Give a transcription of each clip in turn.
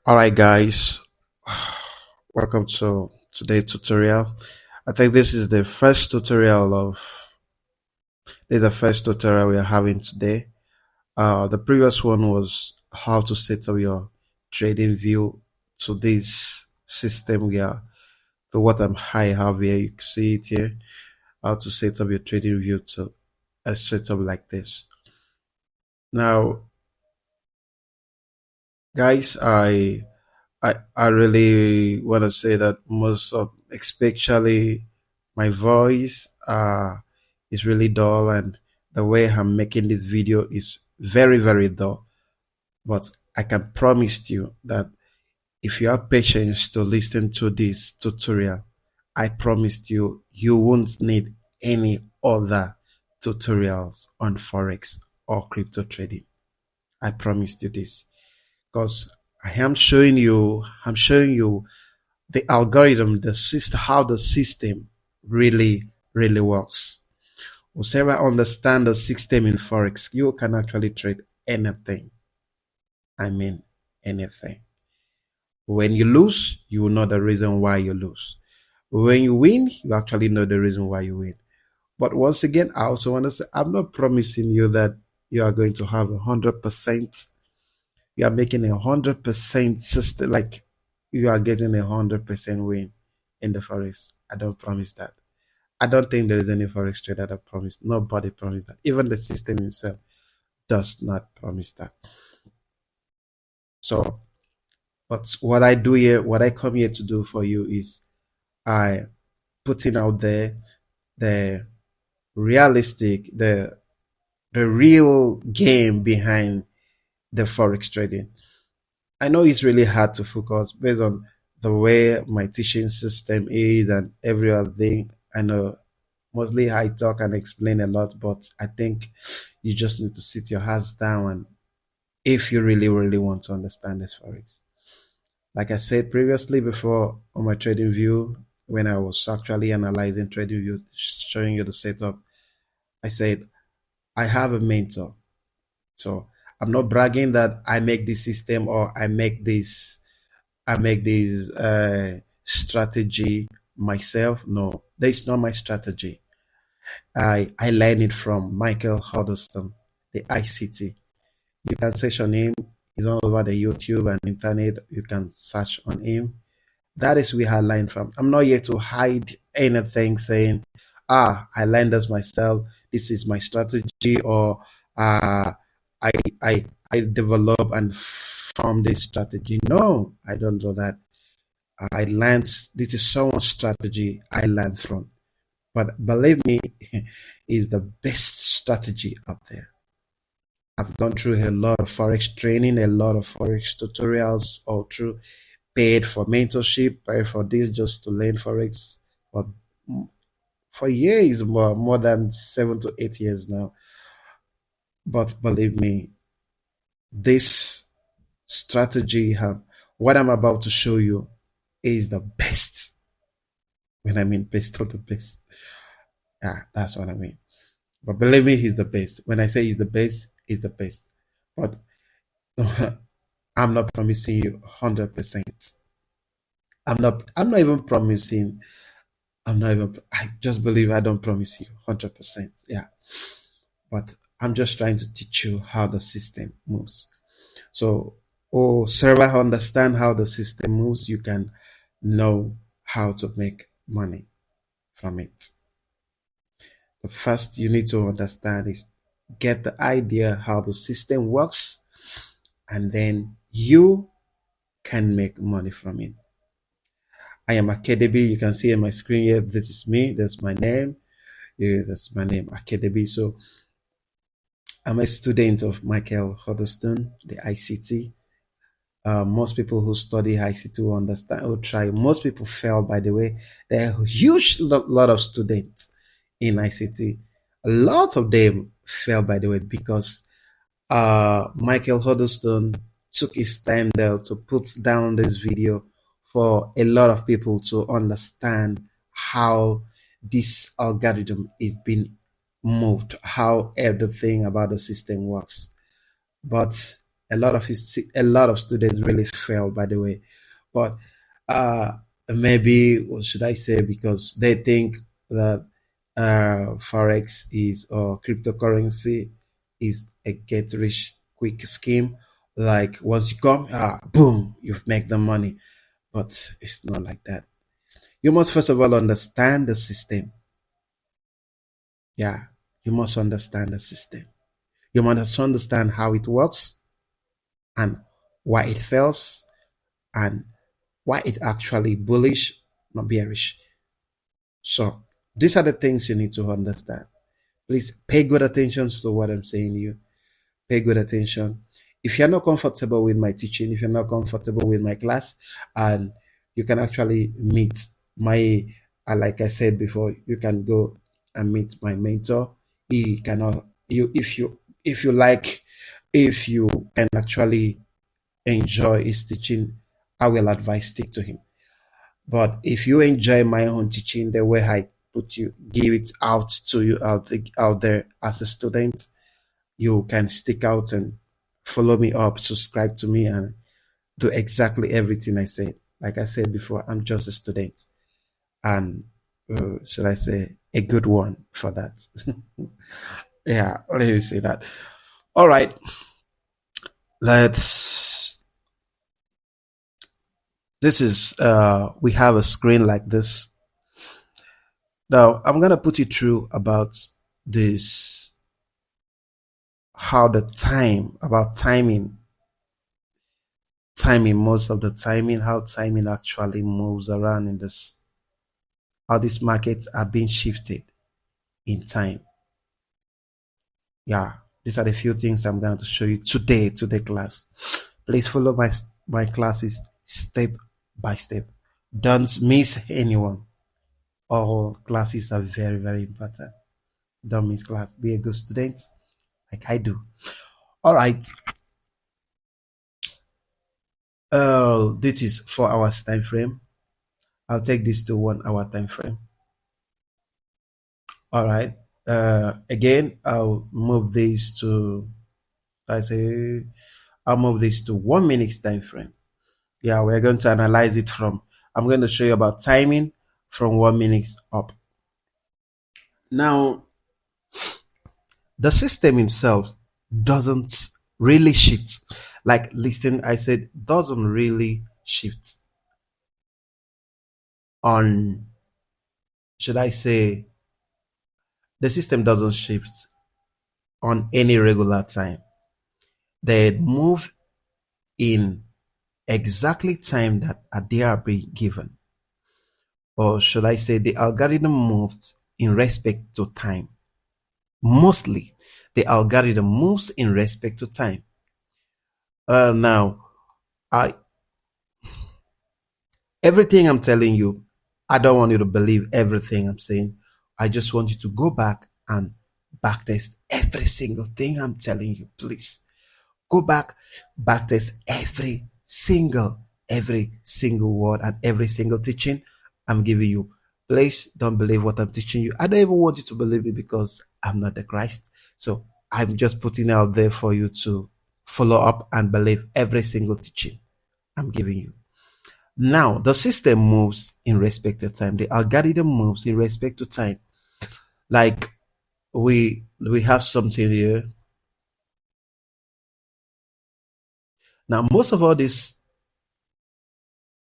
All right, guys, welcome to today's tutorial. I think this is the first tutorial we are having today. The previous one was how to set up your trading view to this system here. To what I have here, you can see it here. How to set up your trading view to a setup like this. Now, guys, I really want to say that most of, especially my voice, is really dull, and the way I'm making this video is very, very dull. But I can promise you that if you have patience to listen to this tutorial, I promise you, you won't need any other tutorials on Forex or crypto trading. I promise you this, because I'm showing you the algorithm, the system, how the system really works. Once you understand the system in Forex, you can actually trade anything. I mean, anything. When you lose, you will know the reason why you lose. When you win, you actually know the reason why you win. But once again, I also want to say, I'm not promising you that you are going to have 100%. You are making 100% system, like you are getting 100% win in the Forex. I don't promise that. I don't think there is any Forex trader that promised. Nobody promised that. Even the system himself does not promise that. So, but what I do here, what I come here to do for you is I putting out there the realistic, the real game behind the Forex trading. I know it's really hard to focus based on the way my teaching system is and every other thing. I know mostly I talk and explain a lot, but I think you just need to sit your ass down and if you really want to understand this Forex. Like I said previously before on my trading view, when I was actually analyzing trading view, showing you the setup, I said, I have a mentor. So I'm not bragging that I make this system or I make this strategy myself. No, that's not my strategy. I learned it from Michael Huddleston, the ICT. You can search on him. He's all over the YouTube and internet. You can search on him. That is where I learned from. I'm not here to hide anything saying, I learned this myself. This is my strategy, or I I I develop and form this strategy. No, I don't do that. I learned this is someone's strategy I learned from. But believe me, is the best strategy out there. I've gone through a lot of Forex training, a lot of Forex tutorials, all through paid for mentorship, paid for this just to learn Forex. But for years, more than 7 to 8 years now. But believe me, this strategy, what I'm about to show you is the best. When I mean best of the best. Yeah, that's what I mean. But believe me, he's the best. When I say he's the best, he's the best. But I'm not promising you 100%. I'm not even promising. I just believe I don't promise you 100%. Yeah. But I'm just trying to teach you how the system moves. So, server understand how the system moves, you can know how to make money from it. The first you need to understand is get the idea how the system works, and then you can make money from it. I am Academy. You can see on my screen here, this is me, that's my name. Yeah, that's my name, Academy. So I'm a student of Michael Huddleston, the ICT. Most people who study ICT will understand, will try. Most people fail, by the way. There are a huge lot of students in ICT. A lot of them fail, by the way, because Michael Huddleston took his time there to put down this video for a lot of people to understand how this algorithm is being moved, how everything about the system works. But A lot of students really fail, by the way. But uh, maybe, or should I say, because they think that Forex is or cryptocurrency is a get rich quick scheme. Like once you come, boom, you've made the money. But it's not like that. You must first of all understand the system. Yeah, you must understand the system. You must understand how it works and why it fails and why it actually bullish, not bearish. So these are the things you need to understand. Please pay good attention to what I'm saying to you. Pay good attention. If you're not comfortable with my teaching, if you're not comfortable with my class, and you can actually meet my, like I said before, you can go and meet my mentor. He cannot, you, if you like, if you can actually enjoy his teaching, I will advise stick to him. But if you enjoy my own teaching, the way I put you, give it out to you out there as a student, you can stick out and follow me up, subscribe to me, and do exactly everything I said. Like I said before, I'm just a student, and should I say a good one for that? Yeah, let me say that. All right, let's. This is we have a screen like this. Now I'm gonna put you through about this, how the time about timing, most of the timing, how timing actually moves around in this, how these markets are being shifted in time. Yeah, these are the few things I'm going to show you today class. Please follow my classes step by step. Don't miss anyone. All classes are very, very important. Don't miss class. Be a good student like I do. All right. This is 4 hours time frame. I'll take this to 1 hour time frame. All right. Again, I say, I'll move this to 1 minute time frame. Yeah, we're going to analyze it from, I'm going to show you about timing from 1 minute up. Now, the system itself doesn't really shift. Like, listen, I said, doesn't really shift on, should I say, the system doesn't shift on any regular time. They move in exactly time that they are being given. Or should I say the algorithm moves in respect to time. Mostly, the algorithm moves in respect to time. Now, I everything I'm telling you, I don't want you to believe everything I'm saying. I just want you to go back and backtest every single thing I'm telling you, please. Go back, backtest every single word and every single teaching I'm giving you. Please don't believe what I'm teaching you. I don't even want you to believe it because I'm not the Christ. So I'm just putting it out there for you to follow up and believe every single teaching I'm giving you. Now, the system moves in respect to time. The algorithm moves in respect to time. Like we have something here. Now, most of all this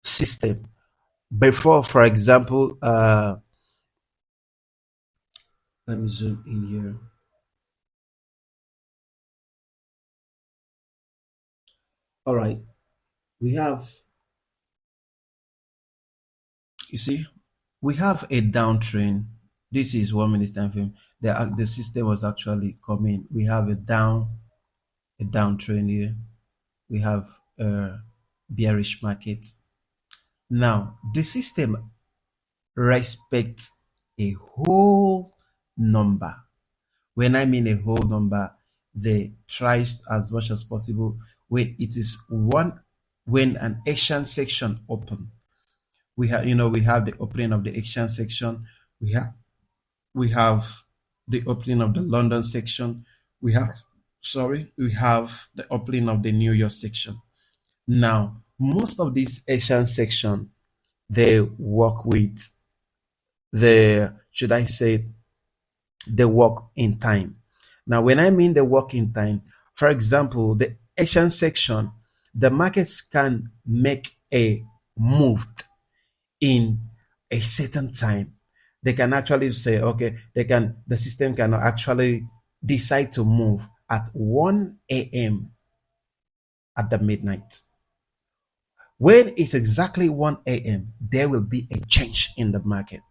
system before, for example, let me zoom in here. All right, we have, you see, we have a downtrend. This is 1 minute time frame. The system was actually coming. We have a downtrend here. We have a bearish market. Now the system respects a whole number. When I mean a whole number, they tries as much as possible when it is one, when an action section open. We have the opening of the action section. We have the opening of the London section. We have sorry, we have the opening of the New York section. Now, most of these Asian section, they work with the, should I say, the work in time. Now, when I mean the work in time, for example, the Asian section, the markets can make a move in a certain time. They can actually say, okay, the system can actually decide to move at 1 a.m. at the midnight. When it's exactly 1 a.m., there will be a change in the market.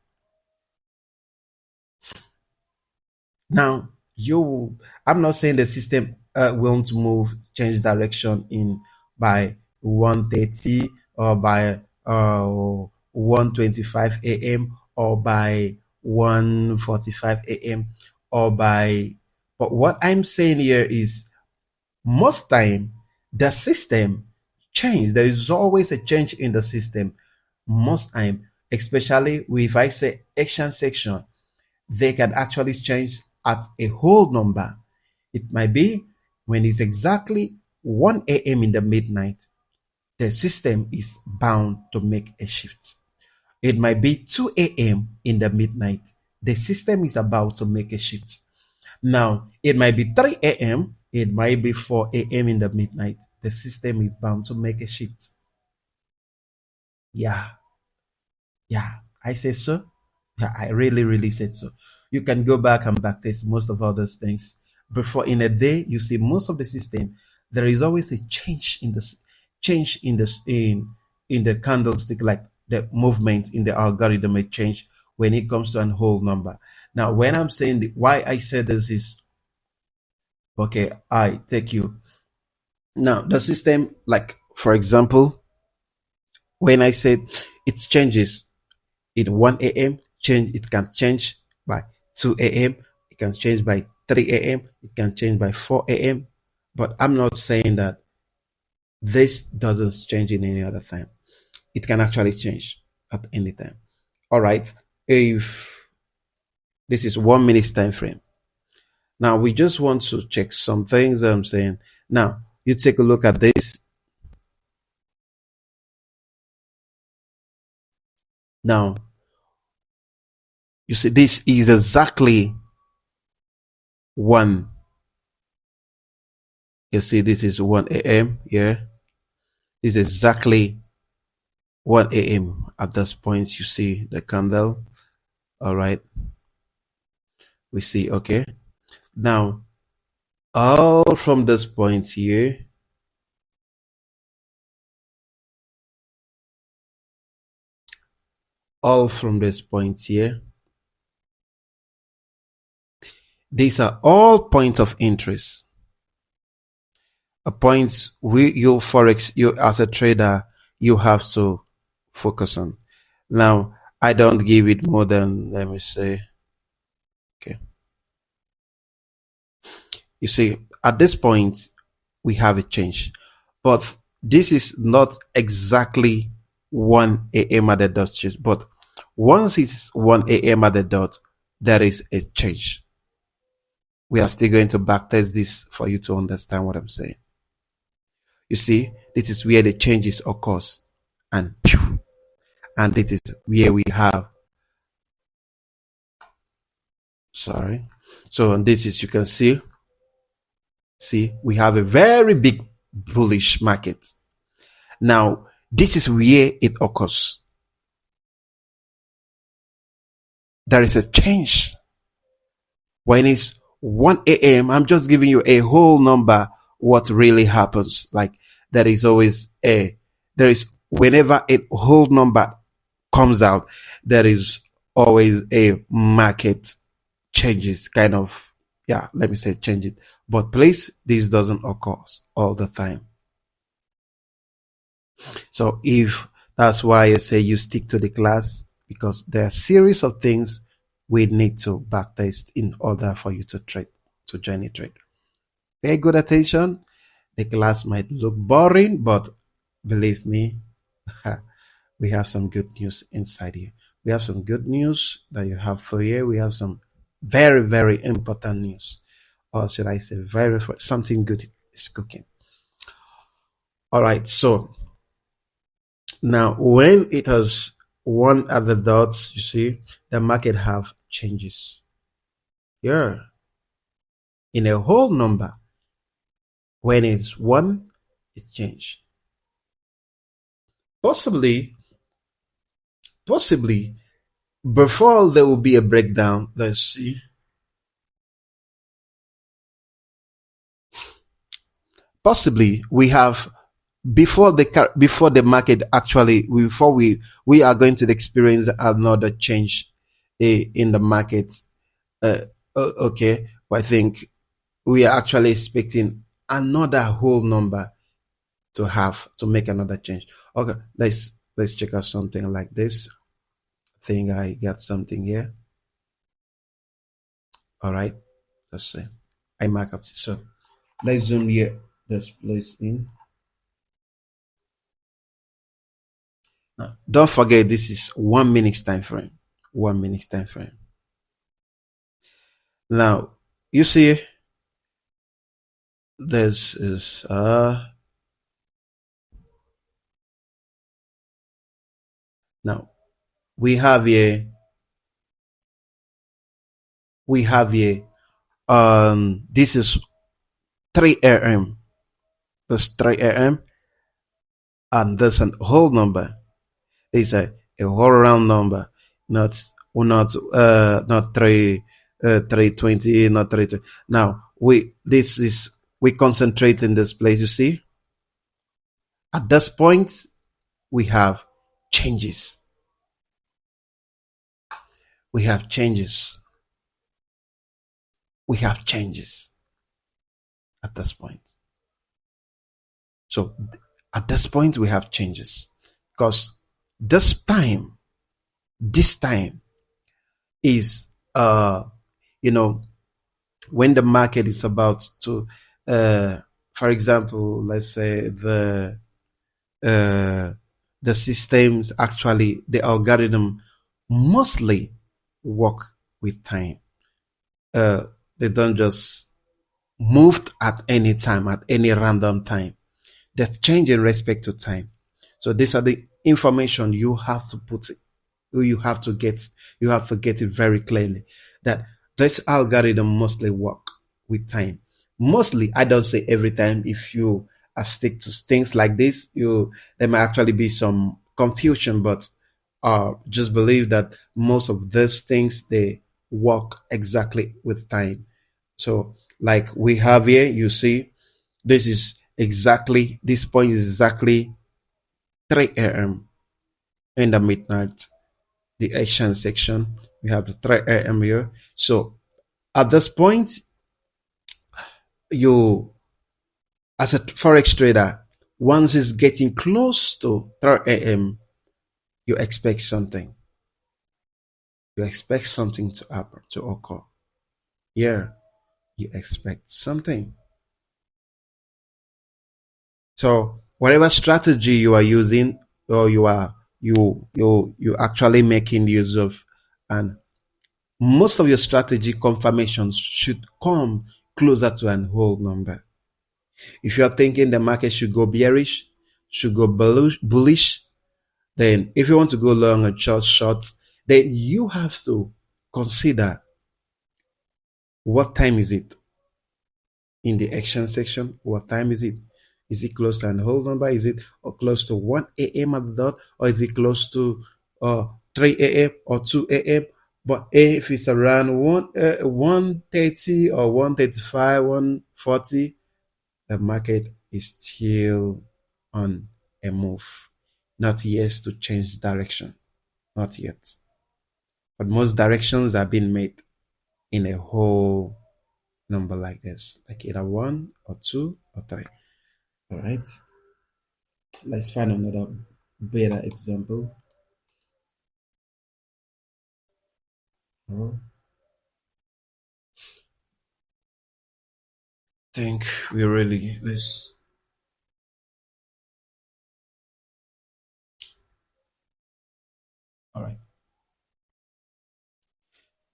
Now, I'm not saying the system won't move, change direction in by 1:30 or by 1:25 a.m. or by 1:45 a.m. or by, but what I'm saying here is most time the system change. There is always a change in the system. Most time, especially if I say action section, they can actually change at a whole number. It might be when it's exactly 1 a.m. in the midnight, the system is bound to make a shift. It might be 2 a.m. in the midnight, the system is about to make a shift. Now, it might be 3 a.m., it might be 4 a.m. in the midnight, the system is bound to make a shift. Yeah, yeah, I say so. Yeah, I really, really said so. You can go back and backtest most of all those things. Before in a day, you see most of the system. There is always a change in the in the candlestick, like the movement in the algorithm may change when it comes to an whole number. Now, when I'm saying why I said this is okay, I take you. Now, the system, like for example, when I said it changes in 1 a.m. change, it can change by 2 a.m. It can change by 3 a.m. It can change by 4 a.m. But I'm not saying that this doesn't change in any other time. It can actually change at any time. All right. If this is 1 minute time frame. Now we just want to check some things that I'm saying. Now you take a look at this. Now you see this is exactly one. You see this is 1 a.m. here. This is exactly 1 a.m. At this point, you see the candle. All right. We see, okay. Now, all from this point here, all from this point here, these are all points of interest. A points you Forex, you as a trader, you have to focus on. Now, I don't give it more than, let me say, okay. You see, at this point, we have a change. But this is not exactly 1 a.m. at the dot change. But once it's 1 a.m. at the dot, there is a change. We are still going to backtest this for you to understand what I'm saying. You see, this is where the changes occurs. And this is where we have, sorry. So this is, you can see, we have a very big bullish market. Now, this is where it occurs. There is a change. When it's 1 a.m., I'm just giving you a whole number what really happens. Like there is whenever a whole number comes out, there is always a market changes, kind of, yeah, let me say change it. But please, this doesn't occur all the time. So if that's why I say you stick to the class, because there are a series of things we need to backtest in order for you to trade, to join a trade. Pay good attention. The class might look boring, but believe me, we have some good news inside here. We have some good news that you have for you. We have some very, very important news. or should I say very fresh, something good is cooking. All right, so now when it has one at the dots, you see the market have changes. Yeah, in a whole number, when it's one, it change. Possibly, before there will be a breakdown. Let's see. Possibly, we have before the market actually before we are going to experience another change in the market. Uh, okay, I think we are actually expecting another whole number to make another change. Okay, let's check out something like this. I think I got something here. All right, let's see. I mark it. So let's zoom here. This place in. Now, don't forget this is 1 minute time frame. 1 minute time frame. Now you see this is now we have here this is 3 AM. This 3 AM and there's a whole number. It's a whole round number, not 320, not 320. Now we concentrate in this place. You see, at this point we have changes. We have changes. We have changes at this point. So at this point we have changes because this time is you know when the market is about to for example, let's say uh, the systems actually the algorithm mostly work with time. They don't just move at any time, at any random time. They change in respect to time. So these are the information you have to put you have to get it very clearly that this algorithm mostly work with time. Mostly, I don't say every time. If you stick to things like this, there might actually be some confusion, but just believe that most of these things they work exactly with time. So like we have here, you see, this point is exactly 3 a.m. in the midnight, the Asian section. We have the 3 a.m. here. So at this point, you, as a forex trader, once it's getting close to 3 a.m., you expect something. You expect something to happen, to occur. Yeah, you expect something. So whatever strategy you are using, or you actually making use of, and most of your strategy confirmations should come closer to an whole number. If you are thinking the market should go bearish, should go bullish, then if you want to go long or short, then you have to consider what time is it in the action section. What time is it? Is it close to an whole number? Is it close to 1 a.m. at the dot? Or is it close to 3 a.m. or 2 a.m.? But if it's around 1:30 or 1:35, 1:40, the market is still on a move. Not yet to change direction. Not yet. But most directions are being made in a whole number like this, like either 1 or 2 or 3. All right. Let's find another better example. I think we really this. All right.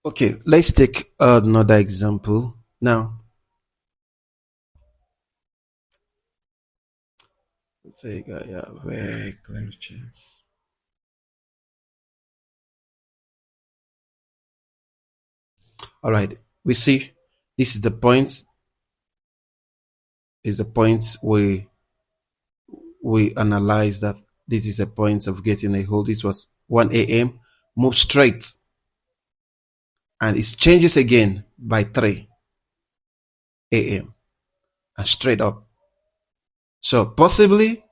Okay, let's take another example now. Vega, yeah, very clear chance. All right, we see this is the point. Is the point we analyze that this is a point of getting a hold. This was 1 a.m. Move straight, and it changes again by 3 a.m. and straight up. So possibly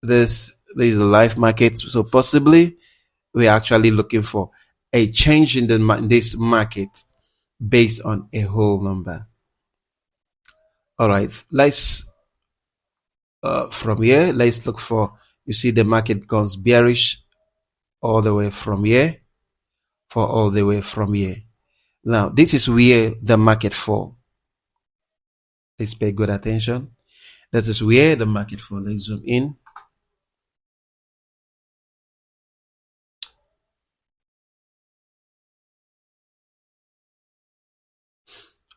there is a live market. So possibly we're actually looking for a change in this market based on a whole number. All right, let's from here. Let's look for. You see, the market goes bearish all the way from here, for all the way from here. Now, this is where the market fall. Let's pay good attention. That is where the market fall. Let's zoom in.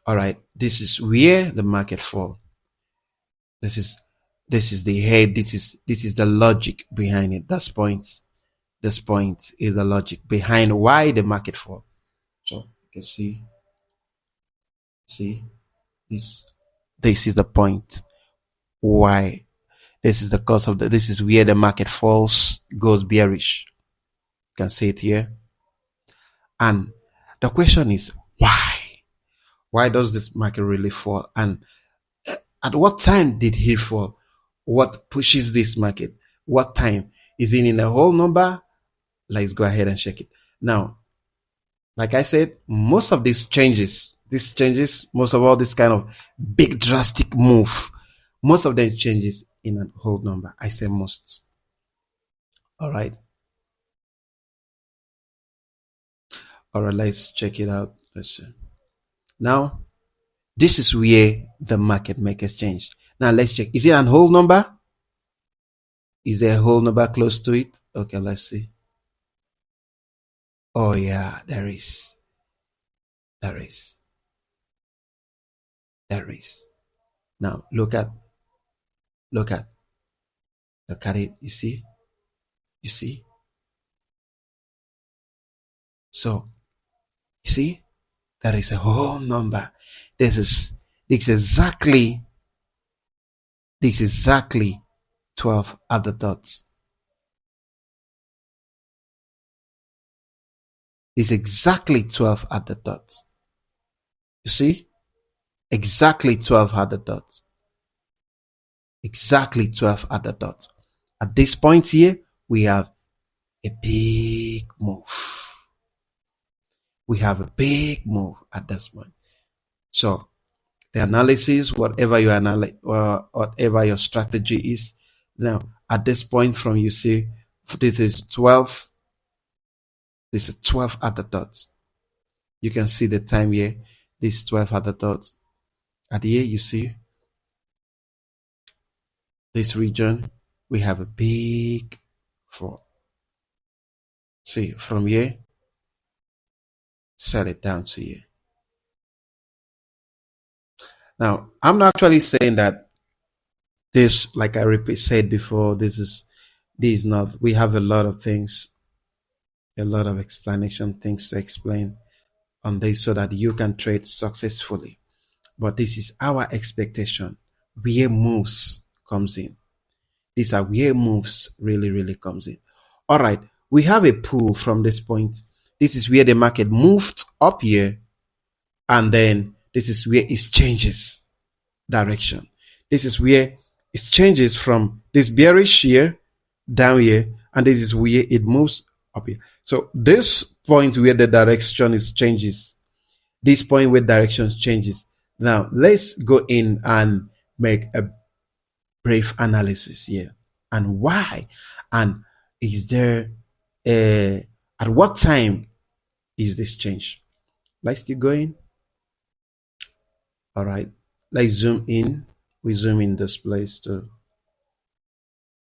All right, this is where the market fall. This is the head. This is the logic behind it. That's points. This point is the logic behind why the market fall. So you can see this. This is the point why. This is the cause of this is where the market falls, goes bearish. You can see it here. And the question is why? Why does this market really fall? And at what time did he fall? What pushes this market? What time? Is it in a whole number? Let's go ahead and check it. Now, like I said, most of these changes, most of all this kind of big drastic move, most of them changes in a whole number. I say most. All right. All right, let's check it out. Let's see. Now, this is where the market makers change. Now, let's check. Is it a whole number? Is there a whole number close to it? Okay, let's see. Oh, yeah, there is. There is. There is. Now, look at it. You see? You see? So, you see? There is a whole number. This is exactly 12 other dots. It's exactly 12 other dots. You see? Exactly 12 other dots. Exactly 12 other dots. At this point here, we have a big move. We have a big move at this point. So the analysis, whatever whatever your strategy is, now at this point from you see this is 12. This is 12 other dots. You can see the time here. This is 12 other dots. At here you see this region. We have a big fall. See from here, set it down to here. Now, I'm not actually saying that this, like I said before, this is not, we have a lot of things, a lot of explanation, things to explain on this so that you can trade successfully. But this is our expectation. Where moves comes in. These are where moves really comes in. All right. We have a pull from this point. This is where the market moved up here. And then this is where it changes direction. This is where it changes from this bearish here down here, and this is where it moves up here. So this point where the direction is changes, this point where direction changes. Now let's go in and make a brief analysis here and why, and is there at what time is this change? Let's keep going. All right, let's zoom in. We zoom in this place to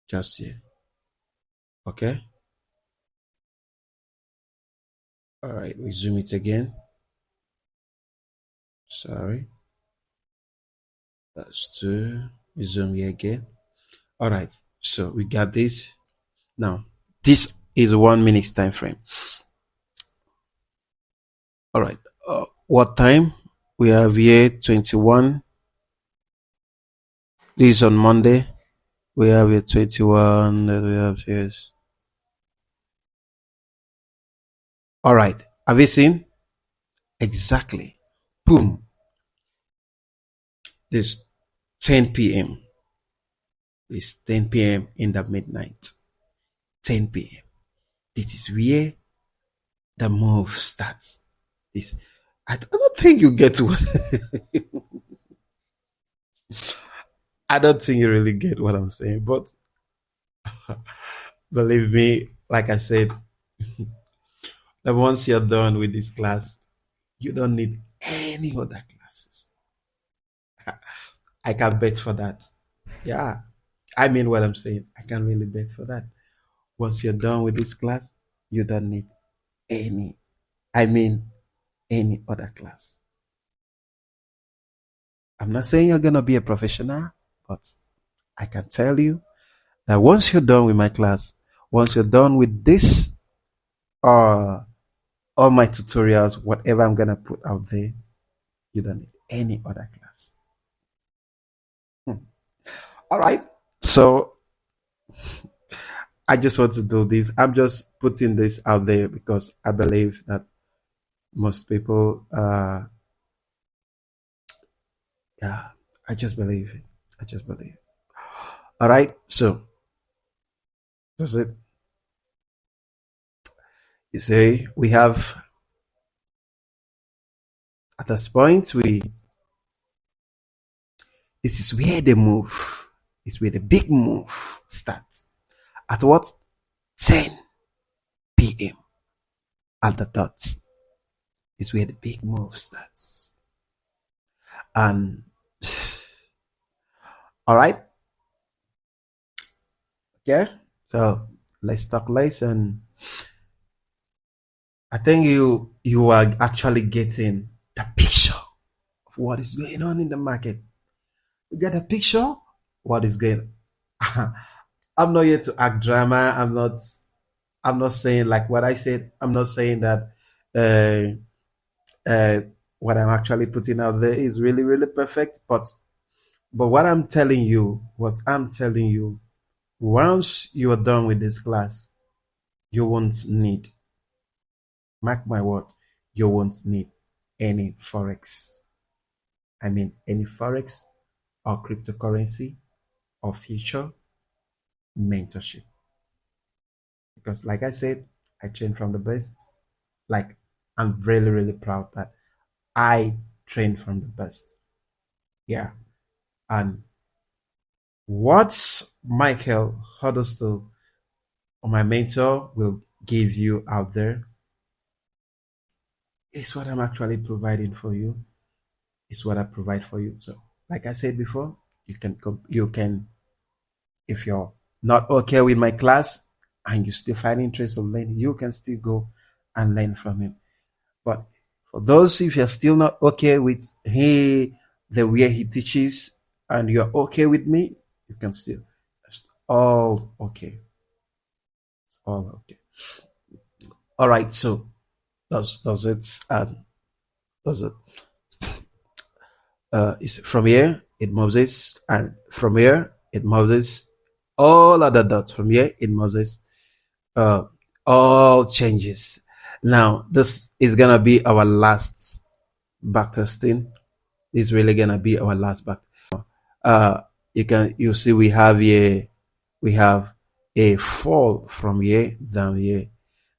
just here. Okay. All right, we zoom it again. Sorry. That's 2. We zoom here again. All right. So we got this. Now, this is 1 minute time frame. All right. What time? We have here 21. This is on Monday. We have here 21. We have here. All right. Have you seen? Exactly. Boom. This 10 p.m. It's 10 p.m. in the midnight. 10 p.m. This is where the move starts. This, I don't think you get what I don't think you really get what I'm saying, but believe me, like I said, that once you're done with this class, you don't need any other classes. I can bet for that. Yeah, I mean what I'm saying. I can really bet for that. Once you're done with this class, you don't need any, I mean, any other class. I'm not saying you're going to be a professional, but I can tell you that once you're done with my class, once you're done with this, all my tutorials, whatever I'm going to put out there, you don't need any other class. All right. So I just want to do this. I'm just putting this out there because I believe that most people, yeah, I just believe it. I just believe. All right. So that's it. You see, we have at this point, this is where the move, is where the big move starts. At what? 10 p.m. at the dot is where the big move starts. And all right. Okay. So let's talk less, and I think you are actually getting the picture of what is going on in the market. You get a picture what is going on. I'm not here to act drama. I'm not saying like what I said. I'm not saying that what I'm actually putting out there is really, really perfect. But what I'm telling you, once you are done with this class, you won't need, mark my word, you won't need any Forex. I mean, any Forex or cryptocurrency or future mentorship. Because like I said, I train from the best. Like, I'm really, really proud that I train from the best. Yeah. And what Michael Huddleston, or my mentor, will give you out there is what I'm actually providing for you. It's what I provide for you. So, like I said before, you can, if you're not okay with my class and you still find interest of learning, you can still go and learn from him. But for those, if you're still not okay with the way he teaches, and you're okay with me, you can still. It's all okay. All okay. All right. So does it does it is from here it moves it, and from here it moves it. All other dots from here it moves it. All changes. Now this is gonna be our last backtesting. This is really gonna be our last back. You see we have a fall from here down here.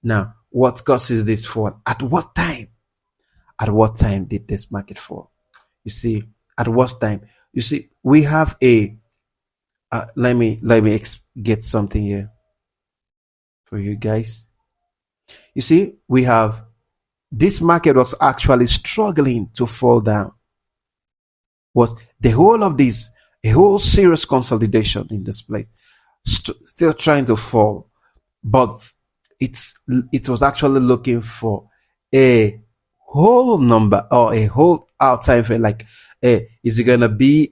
Now, what causes this fall? At what time? At what time did this market fall? You see, at what time? You see, we have a. Let me get something here for you guys. You see, we have this market was actually struggling to fall down. Was the whole of this a whole serious consolidation in this place, still trying to fall, but it was actually looking for a whole number or a whole out time frame. Like, is it going to be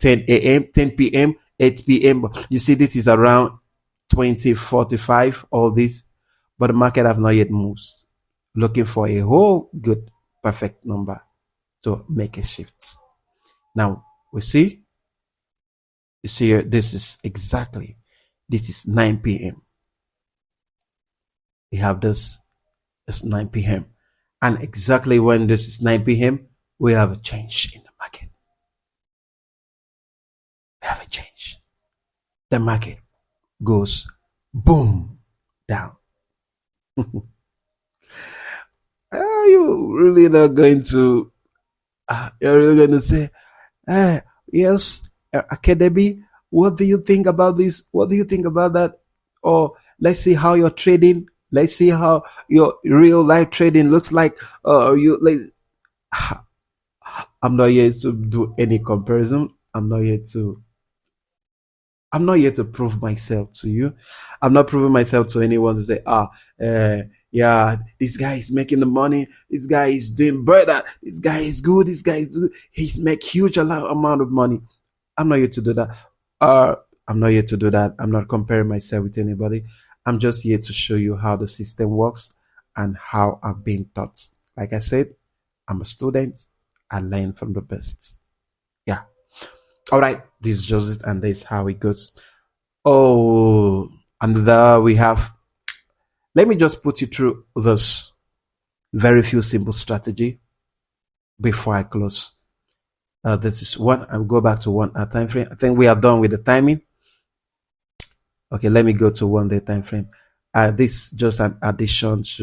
10 a.m., 10 p.m., 8 p.m. You see, this is around 20:45, all this, but the market have not yet moved. Looking for a whole good, perfect number to make a shift. Now, you see here, this is 9 p.m. We have this, it's 9 p.m. And exactly when this is 9 p.m., we have a change in the market. We have a change. The market goes boom down. Are you really not going to, you're really going to say, yes, Academy, what do you think about this? What do you think about that? Or let's see how you're trading. Let's see how your real life trading looks like. You like, I'm not here to do any comparison. I'm not here to prove myself to you. I'm not proving myself to anyone to say, yeah, this guy is making the money. This guy is doing better. This guy is good. He's make huge amount of money. I'm not here to do that. I'm not here to do that. I'm not comparing myself with anybody. I'm just here to show you how the system works and how I've been taught. Like I said, I'm a student. I learn from the best. Yeah. All right. This is Joseph, and this is how it goes. Oh, and we have. Let me just put you through this very few simple strategy before I close. This is one. I'll go back to 1 hour time frame. I think we are done with the timing. Okay, let me go to 1 day time frame. This is just an addition to